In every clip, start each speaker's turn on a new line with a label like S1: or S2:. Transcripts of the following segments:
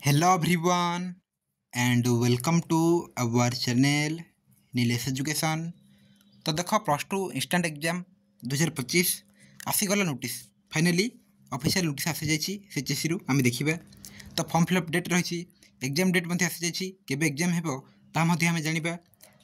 S1: Hello everyone and welcome to our channel Nilesh education. तो देख plus two instant exam 2025 आसीगला notice finally official notice आसी जाइए CHSC रु आम देखा। तो फॉर्म फिलअप डेट रही एग्जाम डेट आसी जाइए केबे एग्जाम हेबो ता मध्ये आम जानिबा।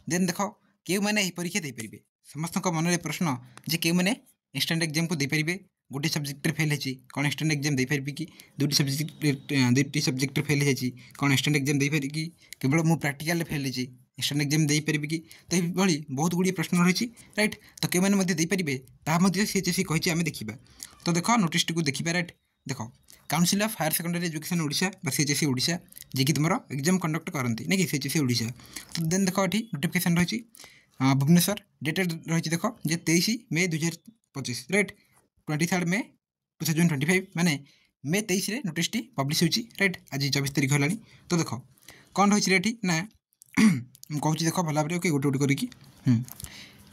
S1: देन देख केउ माने एही परीक्षा दे परिबे समस्त मन रे प्रश्न जे केउ माने इंस्टांट एग्जाम को दे परिबे। गोटे सब्जेक्ट फेल है कौन इंस्टांट एग्जाम दे पारि कि दुटी सब्जेक्ट फेल है कौन इंस्टांट एग्जाम दे पारि कि केवल मु प्रैक्टिकल फेल है इंस्टांट एग्जाम दे पारि कि। तो ये बहुत गुड़ी प्रश्न रही राइट। तो के दे पारे ताकि सीएचएससी कही आम देखा। तो देख नोटिस टी देखा राइट। देख council of higher secondary education Odisha CHSC Odisha जी कि तुम एग्जाम कंडक्ट करती ना कि सीएचएससी ओडिशा। तो देन देख ये नोटिफिकेशन रही भुवनेश्वर डेटेड रही देख जे 23 मे 2025 राइट 23 मे 2025 माने मे 23 नोटिस टी पब्लिश होची राइट। आज 24 तारीख है। तो देख कौन रही रेटी ना कहूँ देख भल भाव ओके गोटे गोटे करी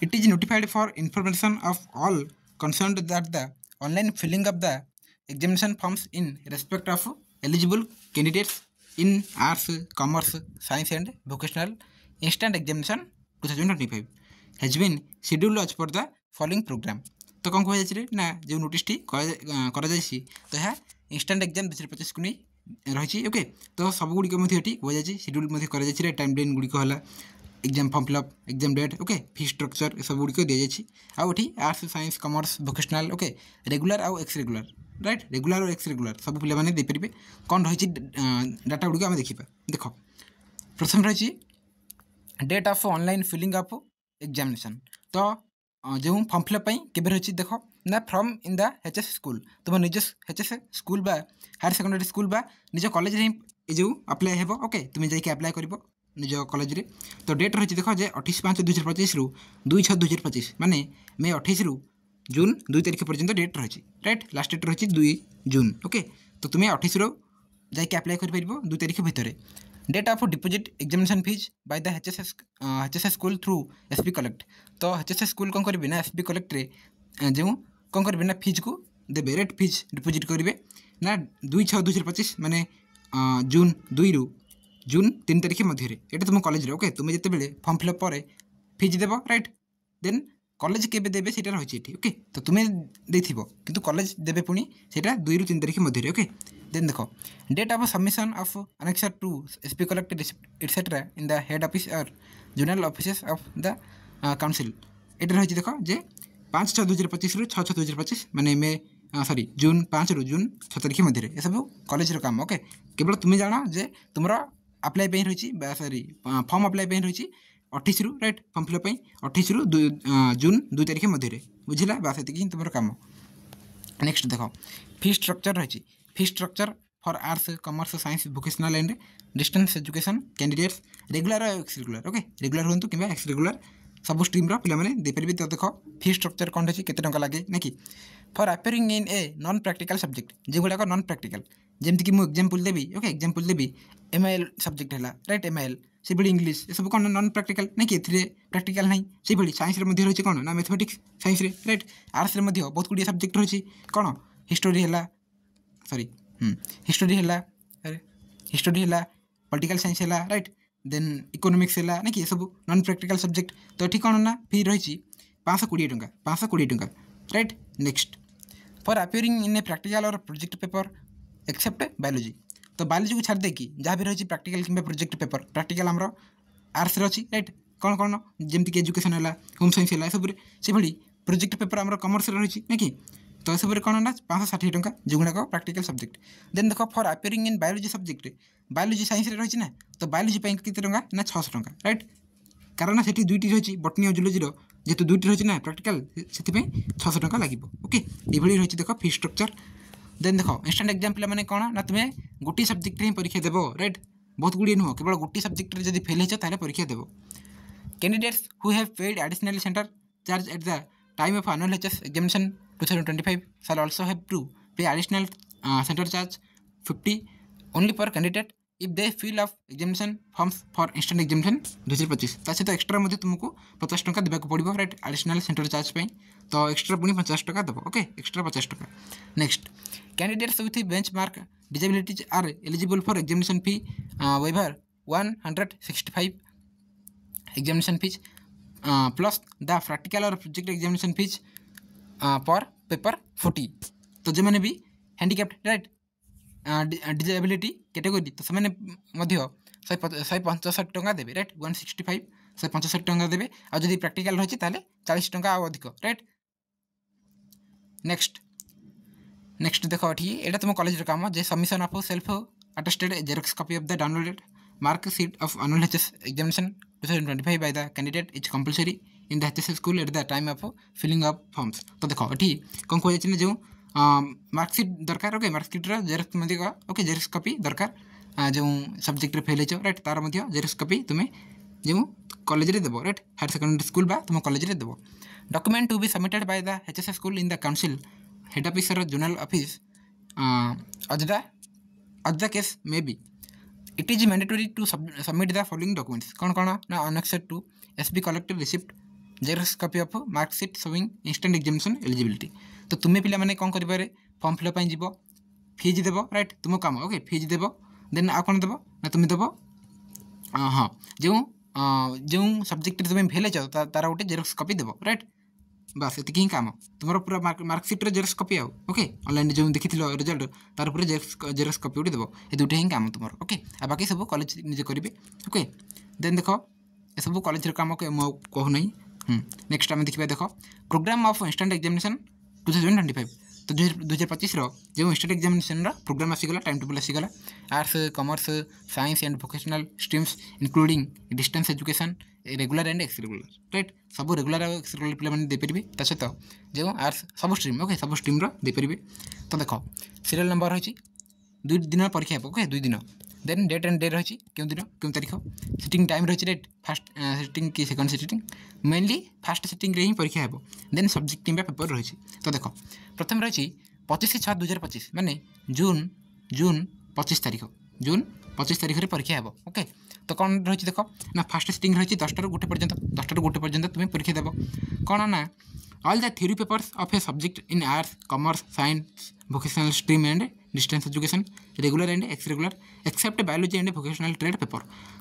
S1: it is notified for information of all concerned that the online filling of the examination forms in respect of eligible candidates in arts commerce science and vocational instant examination 2025 has been scheduled as per the following programme. तो कौन कह ना जो notice T तो यह instant exam 2025 को नहीं रही ओके। तो सब गुड़िक कहुई शेड्यूल कर टाइम लाइन गुड़िक है exam form fill up exam date okay fee structure सब गुड़िक दी जाए आउटी arts science commerce vocational okay regular आउ एक्स रेगुलर राइट रेगुलर और एक्स रेगुलर सब पे देपारे कौन रही डाटा गुड़िक आम देखा। देख प्रथम रही date of online filling of examination. तो जो फॉर्म फिलअप के रही देख ना from in the HS school तुम निज एचएस स्कूल बा हायर सेकेंडरी स्कूल बा निज कॉलेज रे जो अप्लाई हेबो ओके तुम जाइए अप्लाई कर निज कॉलेज रे। तो डेट रही देख जे 28/5/2025 रु 2/6/2025 माने मे 28 रु जून 2 तारीख पर्यंत डेट रही राइट। लास्ट डेट रही 2 जून ओके। तो तुम्हें 28 रु जाइए अप्लाई कर 2 तारीख भितर। Date of deposit examination fees by the HSS school through SP collect. तो एचएसएस स्कूल कौन करेंगे ना एसपी कलेक्ट रे जो कौन करेंगे ना फीज को देवे रेट फीज डिपोजिट करेंगे ना 2/6/2025 माने जून 2 रु जून 3 तारीख मध्य ये तुम कॉलेज ओके तुम जिते फॉर्म फिलअप पर फीज देव राइट। देन कॉलेज केबे देवे सेटा रही ओके। तो तुम्हें देथिबो किंतु कॉलेज देवे पुणी सेटा 2 रु 3 तारीख मध्य ओके। देन देख date of submission of annexure to SP collect etcetera in the head office or zonal offices of the council ये रही देख जे 5/6/2025 रु 6/6/2025 माने मे सॉरी जून 5 रु जून 6 तारीख मध्य ये सब कॉलेज काम ओके। केवल तुम्हें जान जे तुम अप्लाई रही सॉरी फॉर्म अप्लाई रही 28 रु राइट फॉर्म फिलअप 28 रु जून 2 तारीख मध्य बुझला बास ये तुम काम। नेक्स्ट देख फी स्ट्रक्चर रही fee structure for arts commerce science vocational and distance education candidates regular और एक्स रेगुलर ओके रेगुलर हूँ कि एक्स रेगुलर सब स्ट्रीम पे देपारे। तो देख फी स्ट्रक्चर कौन रही केते टंका लगे ना कि for appearing in a non practical subject जो गुड़ाक नॉन प्रैक्टिकल जमीक मुझे एग्जांपल देवी ओके एग्जांपल देवी एमआईएल सब्जेक्ट है राइट एमआईएल से भाई इंग्लीश ये सब कौन नॉन प्रैक्टिकल ना कि प्रैक्टिकल ना से भाई साइंस रही कौन ना मैथमेटिक्स साइंस राइट आर्ट्स बहुत गुड़िया सब्जेक्ट रही कौन हिस्टोरी है सॉरी हिस्टोरी है अरे हिस्टोरी है पॉलिटिकल साइंस है राइट देन इकोनॉमिक्स है ना कि सब नॉन प्रैक्टिकल सब्जेक्ट। तो ये कौन ना फी रही 520 टंका 520 टंका right. Next for appearing in a practical or project paper accept biology. तो बायोलॉजी को छाड़ देकी जहाँ भी रही प्रैक्टिकल कि प्रोजेक्ट पेपर प्रैक्टिकल आमर आर्ट्स अच्छी राइट कौन कौन जमीक एजुकेशन है होम साइंस है सब से भाई प्रोजेक्ट पेपर आमर कमर्स रही ना कि। तो सब कौन ना 560 टंका जो गुड़ाक प्रैक्टिकल सब्जेक्ट। देन देख for appearing in biology subject biology science रही ना तो बायोलॉजी केते टंका ना 600 टंका राइट कारण से दुईटी रही बटनी और जूलोजी जेहतु दुईटी रही ना प्रैक्टिकल से 600 टंका लगे ओके। ये रही देख फी स्ट्रक्चर। देन देख इंस्टांट एग्जाम पे मैंने कौन ना तुम्हें गोटे सब्जेक्ट ही परीक्षा देव राइट बहुत गुड़िए नुह केवल गोटे सब्जेक्ट जब फेल हो परीक्षा देव। Candidates who have paid additional centre charge at the time of annual HS examination 2025 shall also have to pay additional center charge 50 only per candidate if they fill up examination forms for instant examination 2025। सहित extra तुमको 50 टंका देवाक पड़ो right additional centre charge पे। तो extra पुणी 50 टंका देव okay extra 50 टंका। Next candidates with benchmark disabilities are eligible for examination fee waiver 165 examination fees plus the practical or project examination fees per paper 40 तो जो मैंने भी हैंडिकैप्ड राइट डिजेबिलिटी कैटेगोरी तो से शहे पंचसठ टଙ୍କା देवे राइट 165 शहे पंचसठ टଙ୍କା देवे आ जदि प्रैक्टिकल रही है 40 टଙ୍କା अधिक राइट नेक्स्ट देख ये तुम कॉलेज काम जे submission of self attested xerox copy of the downloaded mark sheet of annual HS examination 2025 by the candidate is compulsory in the HS school at the time of filling up forms तो देख ये कौन कह जो marksheet दरकार okay marksheet xerox okay xerox copy दरकार जो subject fail हो राइट तार जेरक्स कॉपी तुम्हें जो कॉलेज रे देबो राइट हायर सेकेंडरी स्कूल बा तुम कॉलेज रे देबो document to be submitted by the HS school in the council head officer zonal office अजदा case may be it is mandatory to submit the following documents कौन कौन ना annexed to SB collected receipt xerox copy of marksheet showing instant examination eligibility तो तुम्हें पिला माने कौन करें फॉर्म फिलअप जीव फीज देव राइट तुम काम ओके फीज देव देन आ कौन देव ना तुम्हें देव हाँ जो सब्जेक्ट तुम्हें फेल हो तार गोटे जेरक्स कॉपी देव राइट बस ये ही काम तुम पूरा मार्कशीट्रे जेरक्स कॉपी आओ ओके ऑनलाइन जो देखी रिजल्ट तार पूरा जेरक्स कॉपी गोटे देव ये दुटे ही काम तुम ओके आ बाकी सब कॉलेज निजे करेंगे ओके देन देख ये सब कॉलेज काम कहूना नेक्स्ट आम देखा देख प्रोग्राम ऑफ इंस्टेंट एग्जामिनेशन 2025 तो 2025 जो इंस्टेंट एग्जामिनेशन प्रोग्राम आसीगला टाइम टेबल आसीगला arts commerce science and vocational streams including distance education regular and ex regular right सब रेगुलर और एक्स रेगुलर पिला माने दे परिबे ता सहित जो आर्ट्स सब स्ट्रीम ओके सब स्ट्रीम दे परिबे तो देख सीरियल नंबर रही 2 दिन परीक्षा ओके 2 दिन देन डेट एंड डे रही क्यों दिन क्यों तारीख सिटिंग टाइम रही डेट फास्ट सिटिंग कि second sitting mainly fast sitting रे ही परीक्षा हेबो देन सब्जेक्ट किंबा पेपर रही तो देख प्रथम रही 25/6/2025 माने जून 25 तारीख जून 25 तारीख रे परीक्षा हेबो ओके तो कौन रही देख ना फास्ट सिटिंग रही 10 ରୁ 1 पर्यंत 10 ରୁ 1 पर्यंत तुम्हें परीक्षा देव कौन ना all the theory papers of a subject in arts commerce science vocational stream and distance education regular and ex regular except biology and vocational trade paper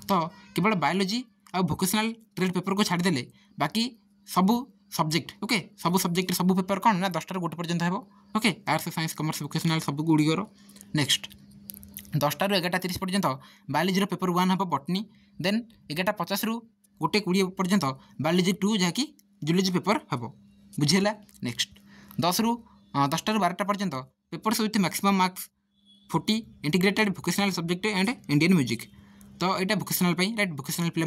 S1: तो केवल बायोलॉजी और वोकेशनल ट्रेड पेपर को छाड़देले बाकी सबू सब्जेक्ट ओके सबू subject सबू paper कौन ना 10 ରୁ 1 पर्यंत हेबो okay arts science commerce vocational सब गुड़िकर नेक्स्ट 10 ରୁ 11:30 पर्यंत बायोलॉजी पेपर 1 हम बटनी देन 11:50 ରୁ 1:20 पर्यंत बायोलॉजी 2 जहाँकि जूलॉजी पेपर हम बुझीगला नेक्स्ट 10 ରୁ 12ଟା पर्यंत papers with maximum marks 40 integrated vocational subject and Indian music तो यहाँ वोकेशनल राइट वोकेशनल पे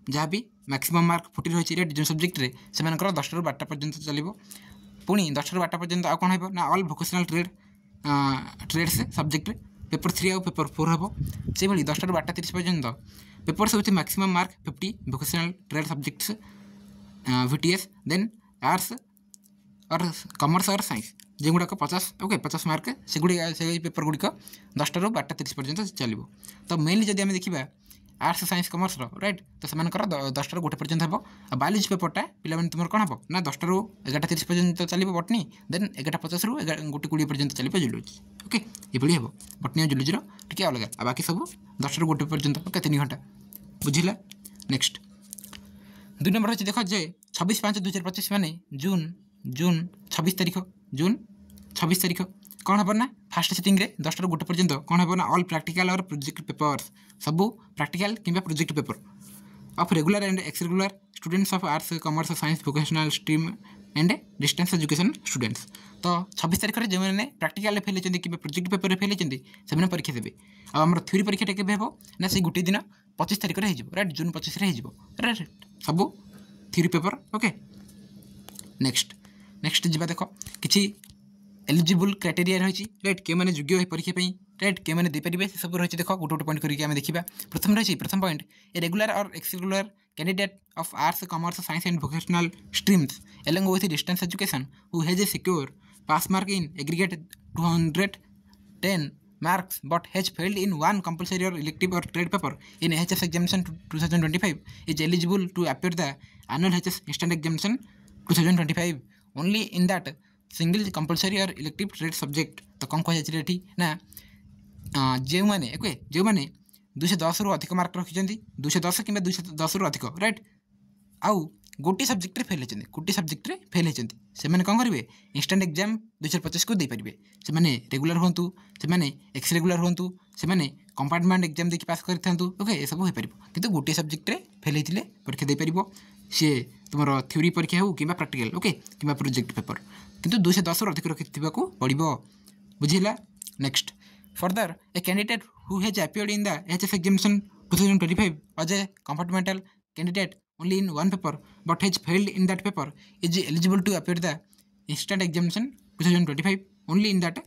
S1: जहाँ भी मैक्सिमम मार्क 40 रही राइट जो सब्जेक्ट रे से 10 ରୁ 12ଟା पर्यंत चलो पुणी 10 ରୁ 12ଟା पर्यंत आ कौन ना all vocational trades subject paper 3 और पेपर 4 हम से 10 ରୁ 12:30 पर्यंत papers with maximum mark 50 vocational trade subjects VTS then arts और कॉमर्स और साइंस जो गुड़ाक 50 ओके 50 मार्क से पेपर गुड़िक 10 ରୁ 12:30 पर्यंत चलो तो मेनली जब आम देखा आर्ट्स साइंस कॉमर्स राइट तो से 10 ରୁ 1 पर्यंत हम बायोलॉजी पेपरटा पे तुम कौन हम ना 10 ରୁ 11:30 पर्यंत चलो बटनी देन 11:50 ରୁ 1:20 पर्यंत चलो जूलॉजी ओके ये हम बटनी और जूलॉजी टी अलग आ बाकी सब 10 ରୁ 1 पर्यंत ओके 3 घंटा बुझिला नेक्स्ट 2 नंबर अच्छे देख जे 26/5/2025 माने जून 26 तारीख जून 26 तारीख कौन हम ना फास्ट सिटिंग रे 10 ରୁ 1 पर्यंत कौन हम ना all practical or project papers सबू प्रैक्टिकल कि project paper of regular and ex regular students of arts commerce science vocational stream and distance education students तो 26 तारीख जो मैंने प्रैक्टिकल फेल होती कि प्रोजेक्ट पेपर फेल होती से परीक्षा देवे आम थ्योरी परीक्षा के हम ना से गोटे दिन 25 तारीख राइट जून 25 राइट सब थ्योरी पेपर ओके नेक्स्ट जी देख कि एलिजिबल क्राइटेरिया रही राइट के मैंने योग्य परीक्षा राइट के मैंने देपारे से सब रही देख गोटे गोटे पॉइंट करके देखा प्रथम रही प्रथम पॉइंट ए रेगुलर और ex regular candidate of arts commerce science and vocational streams along with distance education who has a secure pass mark in aggregate 210 marks but has failed in one compulsory or elective or trade paper in HS examination 2025 is eligible to appear the annual HS instant examination 2025 only in that single compulsory or elective trade subject तो कौन कह ना जो मैंने okay जो मैंने 210 रु अधिक मार्क रखिंट 210 कि 210 रु अधिक राइट आउ गोटे सब्जेक्ट फेल होती गोटे सब्जेक्ट फेल होती से कौन करेंगे इंस्टाट एग्जाम 2025 को देपारे से रेगुलर हूँ से एक्स रेगुलर हूँ से कंपार्टमेंट एग्जाम देखिए पास कर ओके ये सब हो पार कि गोटे सब्जेक्ट फेल होते परीक्षा दे पार सी तुम थ्योरी परीक्षा हो कि प्रैक्टिकल ओके कि प्रोजेक्ट पेपर किंतु 210 अधिक रखा पड़ो बुझीला next further a candidate who has appeared in the HS examination 2025 as a compartmental candidate only in one paper but has failed in that paper is eligible to appear the instant examination 2025 only in that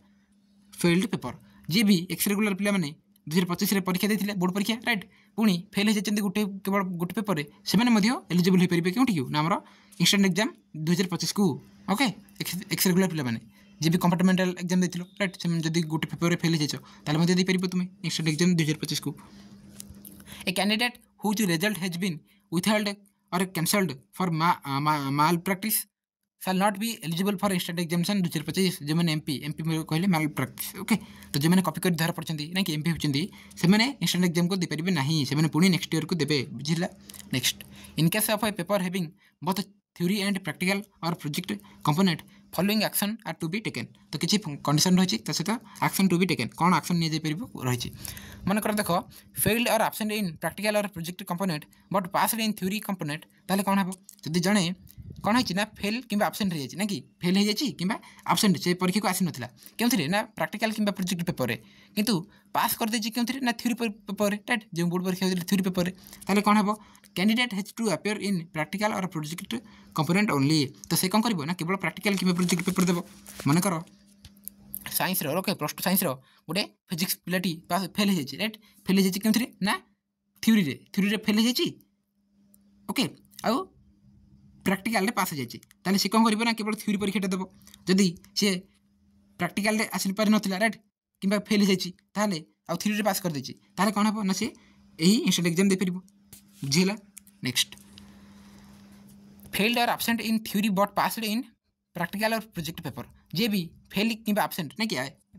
S1: failed paper जी भी x regular पिला माने 2025 परीक्षा देते board परीक्षा right पुणी fail हो जाती गोटे केवल गोटे पेपर से एलिजिबल हो पारे क्योंकि ना आम इंस्टाट एग्जाम 2025 को ओके एक्स रेगुलर पिला माने जी भी कंपार्टमेंटाल एग्जाम देते राइट से जब गोटे पेपर फेल हो जाए तुम्हें इंस्टाट एग्जाम 2025 को a candidate whose result has been withheld or cancelled for malpractice shall not be eligible for instant examination 2025 जो मैंने एमपी कहले malpractice ओके तो जो मैंने कॉपी कर धरा पड़ती ना कि एमपी होती से इंस्टाट एग्जाम को देपारे ना से पुणी नेक्स्ट ईयर को देवे बुझिला next in case of a paper having both theory and practical or project component following action are to be taken तो किसी कंडीशन रही सहित एक्शन टू बी टेकन कौन एक्शन नहीं रही मनकर देख failed or absent in practical or project component but passed in theory component ताले कौन हम जब जड़े कौन है फेल कि आब्सेंट हो जाए ना कि फेल हो जाए कि आब्सेंट से परीक्षा को आसी नाला क्यों ना प्रैक्टिकल कि प्रोजेक्ट पेपर में किंतु पास कर देछि क्यों ना थ्योरी पेपर राइट जो बोर्ड परीक्षा थ्योरी पेपर ताले कौन हम candidate has to appear in practical or project component only तो से कौन कर ना केवल प्रैक्टिकल कि प्रोजेक्ट पेपर देव मनकर science okay plus two science गोटे फिजिक्स पिलाटी पास फेल हो जाए राइट फेल हो जाए क्यों ना थ्योरी फेल हो जाए ओके आउ प्रैक्टिकल पास हो जाए सी कौन कर केवल थ्योरी परीक्षा देव जदि सी प्रैक्टिकल आसी पार नाला राइट कि फेल हो जाए आउ थ्योरी पास कर देते कौन हम ना सी यही इंस्टाट एग्जाम दे पार बुझीला next failed or absent in theory but passed in practical or project paper जे भी फेल कि आब्सेंट ना कि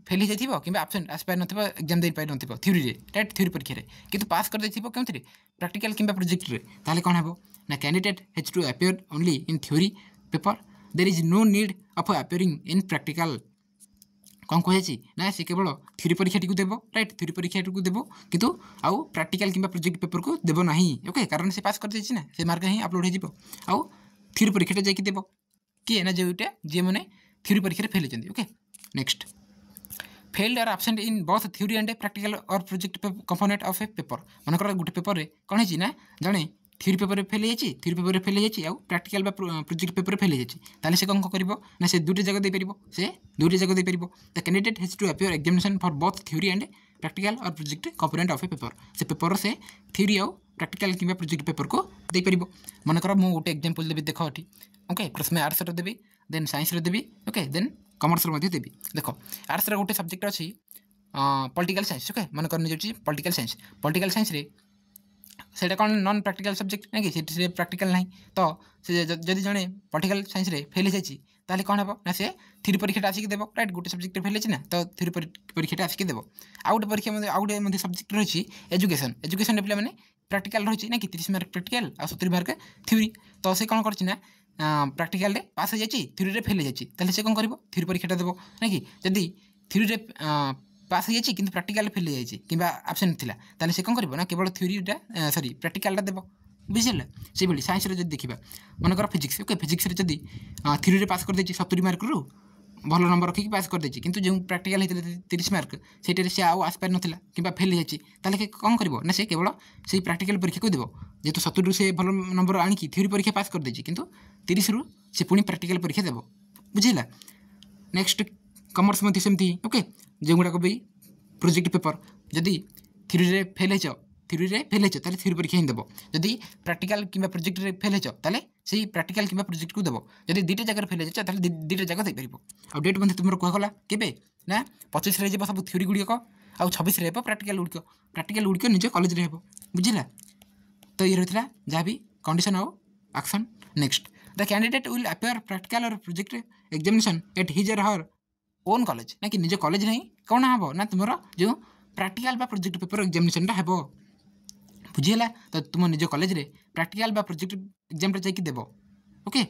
S1: फेल हो जाए कि आब्सेंट आस पार ना एग्जाम दे पार ना थ्योरी राइट थ्योरी परीक्षा कि पास कर देथिबो क्यों प्रैक्टिकल कि प्रोजेक्ट ताले कौन हम ना candidate has to appear only in theory paper there is no need of appearing in practical कौन कहुच्छी ना सी केवल थ्योरी परीक्षा टी देव राइट थ्योरी परीक्षा टी देव किंतु आउ प्रैक्टिकल कि प्रोजेक्ट पेपर को देव ना ओके कारण से पास कर देछि ना से मार्क ही अपलोड हो आउ थ्योरी परीक्षा जाकि देव किए ना जोटा जी मैंने थ्योरी परीक्षा फेल होती okay next failed or absent in both theory and practical or project component of a paper मनकर गोटे पेपर में कौन है ना जड़े थ्योरी पेपर फेल हो थ्योरी पेपर फेल हो प्रैक्टिकल प्रोजेक्ट पेपर फेल हो से कौन कर ना से दुटे जगह दे पार से दुटे जगह दे पार the candidate has to appear examination for both theory and practical or project component of a paper से पेपर से थ्योरी आउ प्रैक्टिकल कि प्रोजेक्ट पेपर को दे पार मनकर मुझे गोटे एग्जांपल देवी देख ये ओके प्रथम आर्ट्स देवी देन साइंस देवी ओके देन कमर्स देवी देख आर्ट्स गोटे सब्जेक्ट अच्छी पॉलिटिकल साइंस ओके मन कर पॉलिटिकल साइंस से कौन नॉन प्रैक्टिकल सब्जेक्ट ना कि प्रैक्टिकल ना तो जदि जड़े पॉलिटिकल साइंस फेल हो जाए कौन हम ना से थ्योरी परीक्षा आसिक देव राइट गोटे सब्जेक्ट फेल हो ना तो थ्योरी परीक्षा आसिक देव आउ गोटे परीक्षा आउ गोटे सब्जेक्ट रही एजुकेशन पे मैंने प्रैक्टिकल रही ना कि 30 मार्क प्रैक्टिकल आ 70 मार्क थ्योरी तो से कौन कर प्रैक्टिकल पास हो जाए थ्योरी फेल हो जाए से कौन कर थ्योरी परीक्षा देव ना कि जदि थ्योरी पास हो जाए कि प्रैक्टिकल फेल हो जाए कि आब्सेंट था से कौन कर केवल थ्योरीटा सॉरी प्रैक्टिकलटा देव बुझे से भाई साइंस जब देखा मनकर फिजिक्स ओके फिजिक्स जदि थ्योरी पास कर 70 मार्क रु भल नंबर रखिक पास कर देछि किंतु जो प्रैक्टिकल होता 30 मार्क से से आउ आसपार नाला कि फेल हो जाए कौन कर ना से केवल से प्रैक्टिकल परीक्षा को देव जेहेतु 70 से भल नंबर आणिकी थ्योरी परीक्षा पास कर देछि किंतु 30 रु से पुणी प्रैक्टिकल परीक्षा देव बुझेगा नेक्स्ट कमर्स सेमती ओके जो गुड़ाक भी प्रोजेक्ट पेपर जदि थ्योरी फेल हो थ्योरी फेल हो थ्योरी परीक्षा ही देव जदि प्रैक्टिकल कि प्रोजेक्ट फेल हो से प्रैक्टिकल कि प्रोजेक्ट को देव जदि दुईटा जगह फेल हो जाए दुईटा जगह दे पार डेट मध्य तुम कहगला के ना 25 सब थ्योरी गुड़िक आउ 26 प्रैक्टिकल गुड़िक निज कॉलेज में हो बुझेगा तो ये रही है जहाँ भी कंडीशन आउ action next the candidate will appear practical or project examination at his और हर ओन कॉलेज ना कि निज कॉलेज नहीं कौन हम ना तुम जो प्रैक्टिकल बा प्रोजेक्ट पेपर एग्जामिनेशन हे बुझीगला तो तुम निज कॉलेज रे प्रैक्टिकल बा प्रोजेक्ट एग्जाम जाकि देव ओके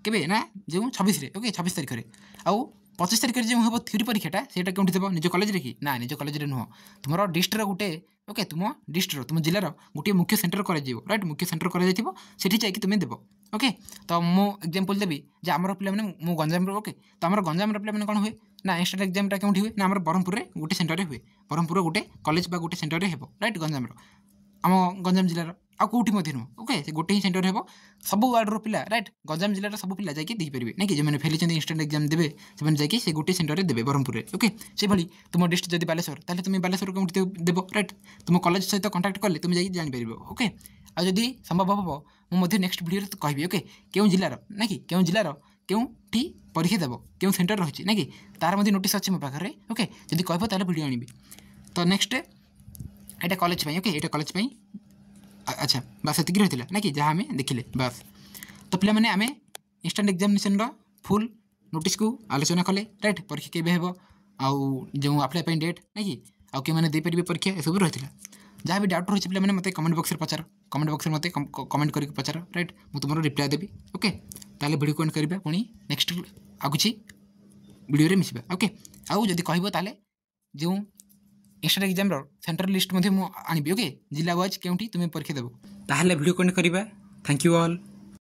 S1: केबे ना जो 26 ओके 26 तारिख में आउ 25 तारिख जो हम थ्योरी परीक्षाटा से कौटी देव निज कॉलेज रे कि ना निज कॉलेज रे नुह तुम डिस्ट्रिक्ट गोटे ओके तुम डिस्ट्रिक्ट तुम जिलार गोटे मुख्य सेंटर कर राइट मुख्य सेंटर कर जाकि तुम देव ओके तो मु एग्जांपल देवी जे आमर पिला मु गंजाम ओके तो आम गंजाम पिला कौन हुए ना इंस्टेंट एग्जामटा कौटी हुए ना आम ब्रह्मपुर में गोटे सेंटर हुए ब्रह्मपुर गोटे कॉलेज बा गोटे सेंटर हे राइट गंजाम आम गंजाम जिलार आ कौटी नुह ओके से गोटे ही सेंटर हे सब वार्डर पिला राइट गंजाम जिलार सब पिला जाकि देपारे ना कि जो फेली इंस्टेंट एग्जाम देवे से जाकि से गोटे सेंटर देवे ब्रह्मपुर में ओके से भाई तुम डिस्ट्रिक्ट जब बालेश्वर ताले तुम बालेश्वर कौटी देव राइट तुम कॉलेज सहित कंटाक्ट कले तुम जाकि जापर ओके आदि संभव हम मुझे नेक्स्ट वीडियो तो कहबी ओके क्यों जिलार ना कि क्यों जिलार क्योंठी परीक्षा देव क्यों सेंटर रही ना कि तार मध्य नोटिस अच्छे मो पाखे ओके जब कह ताले वीडियो आनी तो नेक्स्ट यहाँ कॉलेज ओके यहाँ कॉलेज अच्छा बस ये रही है ना कि जहाँ आम देखिले बस तो पे मैंने आम इंस्टेंट एग्जामिनेशन फुल नोटिस को आलोचना कले राइट परीक्षा केबे हेबो आउ जो अप्लाई डेट ना कि आउ के मैंने देपारे परीक्षा ये सब रही है जहाँ भी डाउट रही है मैंने मत कमेंट बॉक्स में पचार कमेंट बॉक्स में मत कमेंट करके पचार राइट मुझे तुम रिप्लाई देवी ओके ताले वीडियो कौन करवा पुणी नेक्स्ट आगुची वीडियो मिसवा ओके आउ जदि कहब ताले जो इंस्टेंट एग्जाम सेंटर लिस्ट आनी ओके जिला वाइज क्योंटी तुम्हें परीक्षा देव ताहले वीडियो कौन करवा थैंक यू ऑल।